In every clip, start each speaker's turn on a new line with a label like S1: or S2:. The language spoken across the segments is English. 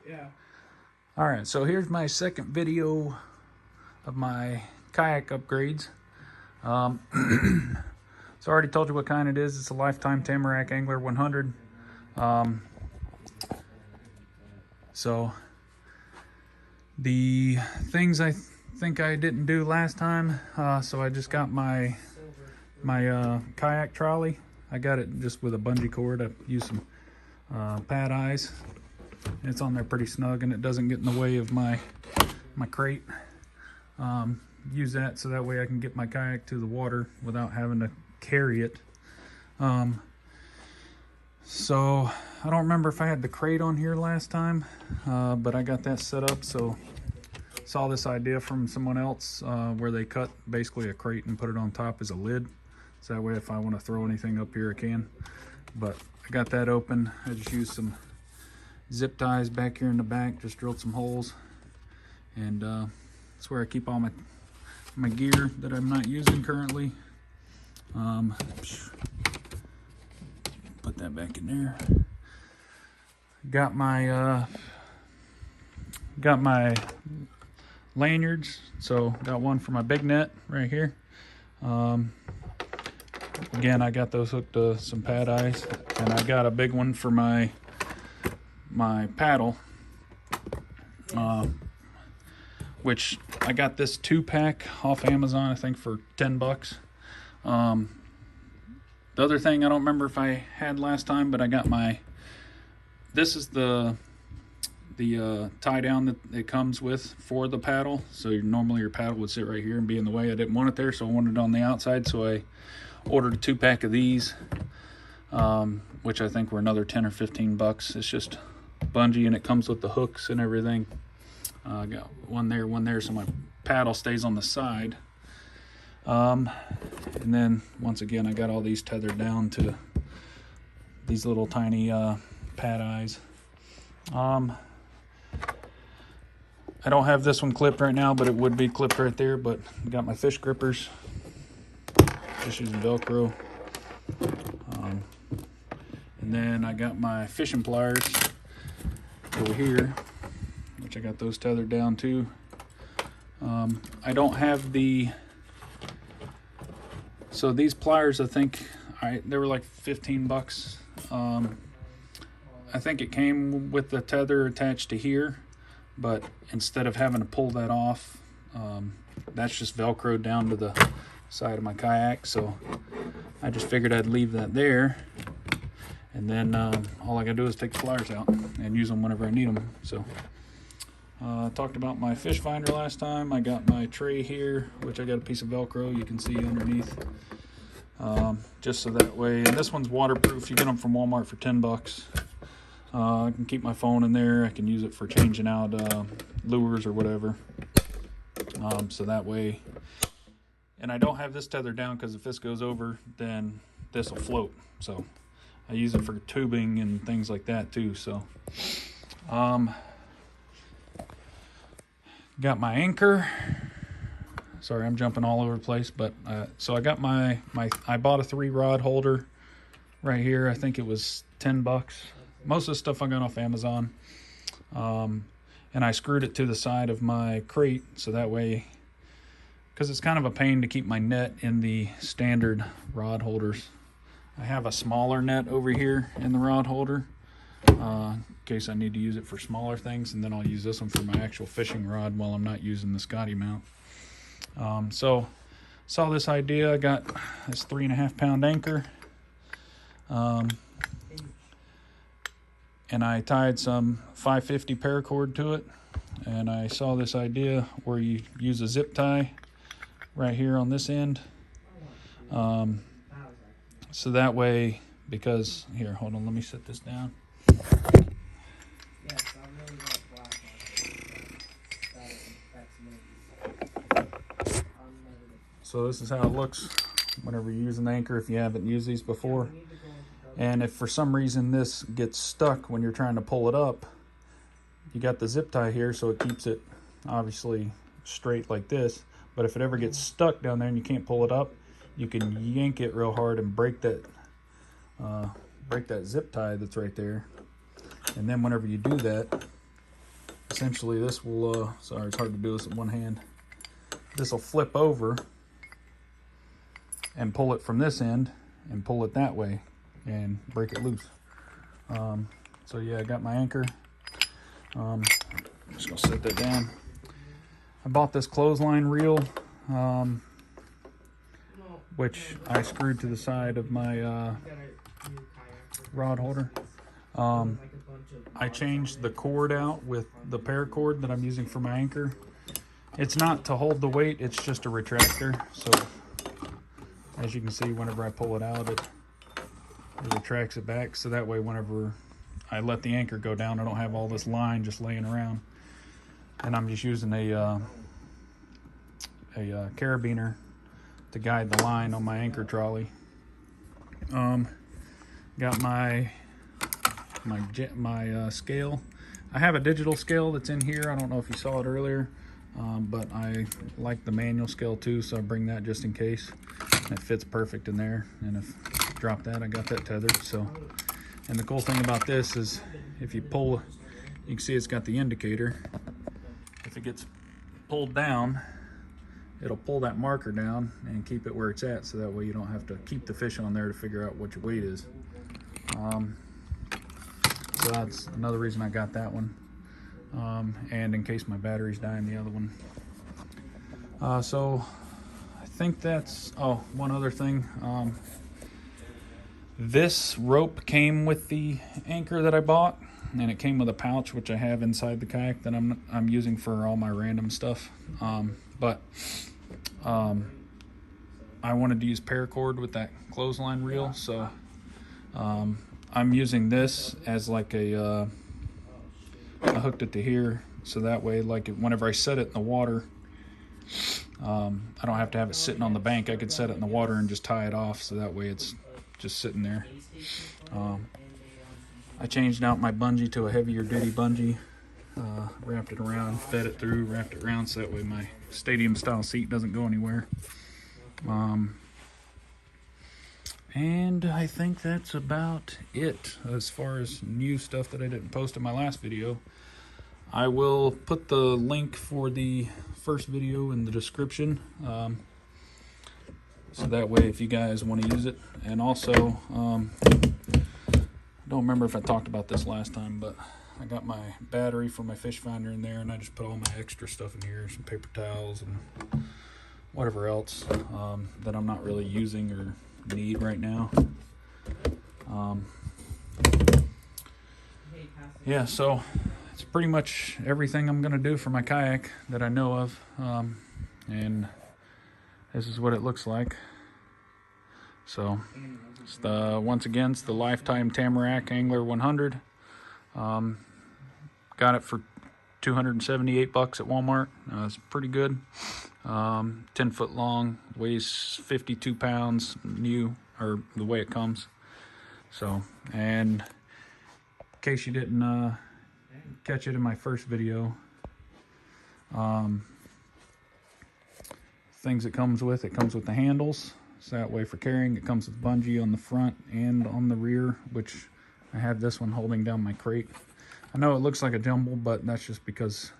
S1: Yeah.
S2: All right, so here's my second video of my kayak upgrades. So I already told you what kind it is. It's a Lifetime Tamarack Angler 100. So the things I think I didn't do last time, so I just got my kayak trolley. I got it just with a bungee cord. I used some pad eyes. It's on there pretty snug and it doesn't get in the way of my crate. Use that so that way I can get my kayak to the water without having to carry it. So I don't remember if I had the crate on here last time, but I got that set up. So saw this idea from someone else where they cut basically a crate and put it on top as a lid. So that way if I want to throw anything up here I can. But I got that open. I just used some zip ties back here in the back, just drilled some holes. And that's where I keep all my gear that I'm not using currently. Put that back in there. Got my lanyards. So got one for my big net right here. Again, I got those hooked to some pad eyes, and I got a big one for my paddle, which I got this 2-pack off Amazon, I think for $10. The other thing I don't remember if I had last time, but I got this is the tie down that it comes with for the paddle. So normally your paddle would sit right here and be in the way. I didn't want it there, so I wanted it on the outside. So I ordered a 2-pack of these, which I think were another 10 or 15 bucks. It's just bungee and it comes with the hooks and everything. I got one there, so my paddle stays on the side. And then once again, I got all these tethered down to these little tiny pad eyes. I don't have this one clipped right now, but it would be clipped right there. But I got my fish grippers, just using Velcro. And then I got my fishing pliers over here, which I got those tethered down too. I don't have so these pliers, I think, they were like 15 bucks. I think it came with the tether attached to here, but instead of having to pull that off, that's just Velcroed down to the side of my kayak. So I just figured I'd leave that there, and then all I gotta do is take the pliers out and use them whenever I need them. So talked about my fish finder last time. I got my tray here, which I got a piece of Velcro you can see underneath, just so that way. And this one's waterproof. You get them from Walmart for 10 bucks. I can keep my phone in there. I can use it for changing out lures or whatever. So that way, and I don't have this tethered down because if this goes over, then this will float. So I use it for tubing and things like that too. So got my anchor. Sorry, I'm jumping all over the place, but so I got I bought a 3-rod holder right here. I think it was 10 bucks. Most of the stuff I got off Amazon. And I screwed it to the side of my crate so that way, because it's kind of a pain to keep my net in the standard rod holders. I have a smaller net over here in the rod holder, in case I need to use it for smaller things, and then I'll use this one for my actual fishing rod while I'm not using the Scotty mount. So saw this idea. I got this 3.5-pound anchor, and I tied some 550 paracord to it, and I saw this idea where you use a zip tie right here on this end, so that way, because here, hold on, let me set this down. So this is how it looks whenever you're using the anchor, if you haven't used these before. And if for some reason this gets stuck when you're trying to pull it up, you got the zip tie here, so it keeps it obviously straight like this. But if it ever gets stuck down there and you can't pull it up, you can yank it real hard and break that zip tie that's right there. And then whenever you do that, essentially this will, sorry, it's hard to do this with one hand. This will flip over and pull it from this end and pull it that way and break it loose. So yeah, I got my anchor. I'm just gonna set that down. I bought this clothesline reel, which I screwed to the side of my rod holder. I changed the cord out with the paracord that I'm using for my anchor. It's not to hold the weight, it's just a retractor. So as you can see, whenever I pull it out, it retracts it back. So that way, whenever I let the anchor go down, I don't have all this line just laying around. And I'm just using a carabiner to guide the line on my anchor trolley. Got my scale. I have a digital scale that's in here. I don't know if you saw it earlier, but I like the manual scale too, so I bring that just in case. It fits perfect in there, and if I drop that, I got that tethered. So, and the cool thing about this is if you pull, you can see it's got the indicator. If it gets pulled down, it'll pull that marker down and keep it where it's at, so that way you don't have to keep the fish on there to figure out what your weight is. So that's another reason I got that one. And in case my batteries die in the other one. So I think that's, oh, one other thing. This rope came with the anchor that I bought, and it came with a pouch which I have inside the kayak that I'm using for all my random stuff. But I wanted to use paracord with that clothesline reel, so I'm using this as like I hooked it to here, so that way, like whenever I set it in the water, I don't have to have it sitting on the bank. I could set it in the water and just tie it off, so that way it's just sitting there. I changed out my bungee to a heavier duty bungee, wrapped it around, fed it through, wrapped it around, so that way my stadium style seat doesn't go anywhere. And I think that's about it as far as new stuff that I didn't post in my last video. I will put the link for the first video in the description, so that way if you guys want to use it. And also, I don't remember if I talked about this last time, but I got my battery for my fish finder in there, and I just put all my extra stuff in here, some paper towels and whatever else that I'm not really using or need right now. Yeah, so it's pretty much everything I'm gonna do for my kayak that I know of, and this is what it looks like. So it's once again, it's the Lifetime Tamarack Angler 100. Got it for $278 at Walmart. It's pretty good. 10 foot long, weighs 52 pounds new, or the way it comes. So, and in case you didn't catch it in my first video, things it comes with the handles, so that way for carrying. It comes with bungee on the front and on the rear, which I have this one holding down my crate. I know it looks like a jumble, but that's just because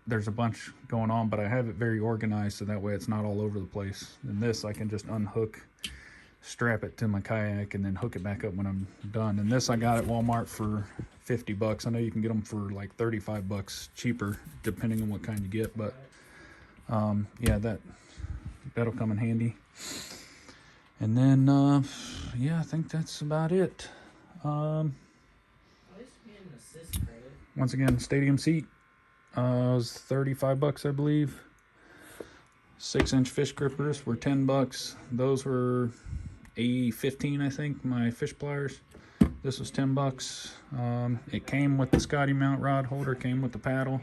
S2: there's a bunch going on, but I have it very organized, so that way it's not all over the place. And this I can just unhook, strap it to my kayak, and then hook it back up when I'm done. And this I got at Walmart for $50. I know you can get them for like $35 cheaper, depending on what kind you get, but yeah, that'll come in handy. And then yeah, I think that's about it. Once again, stadium seat was $35, I believe. 6-inch fish grippers were $10. Those were $15, I think, my fish pliers. This was $10. It came with the Scotty mount rod holder, came with the paddle.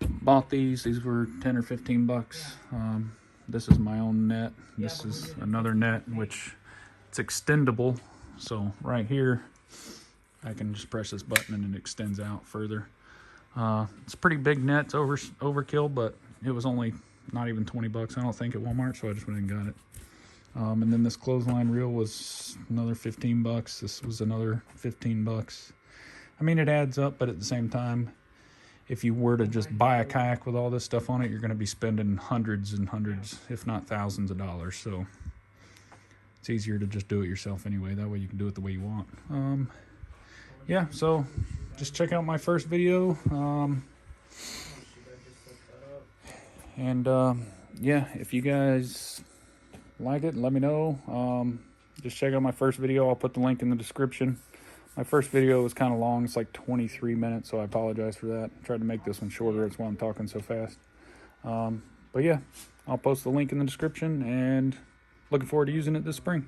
S2: Bought these were $10 or $15. This is my own net. This is another net, which it's extendable. So right here, I can just press this button and it extends out further. It's a pretty big net. It's overkill, but it was only not even $20, I don't think, at Walmart, so I just went and got it. And then this clothesline reel was another $15. This was another $15. I mean, it adds up, but at the same time, if you were to just buy a kayak with all this stuff on it, you're going to be spending hundreds and hundreds, if not thousands of dollars. So it's easier to just do it yourself anyway. That way you can do it the way you want. Yeah, so just check out my first video. Yeah, if you guys like it, let me know. Just check out my first video. I'll put the link in the description. My first video was kind of long. It's like 23 minutes, so I apologize for that. I tried to make this one shorter. That's why I'm talking so fast. But yeah, I'll post the link in the description, and looking forward to using it this spring.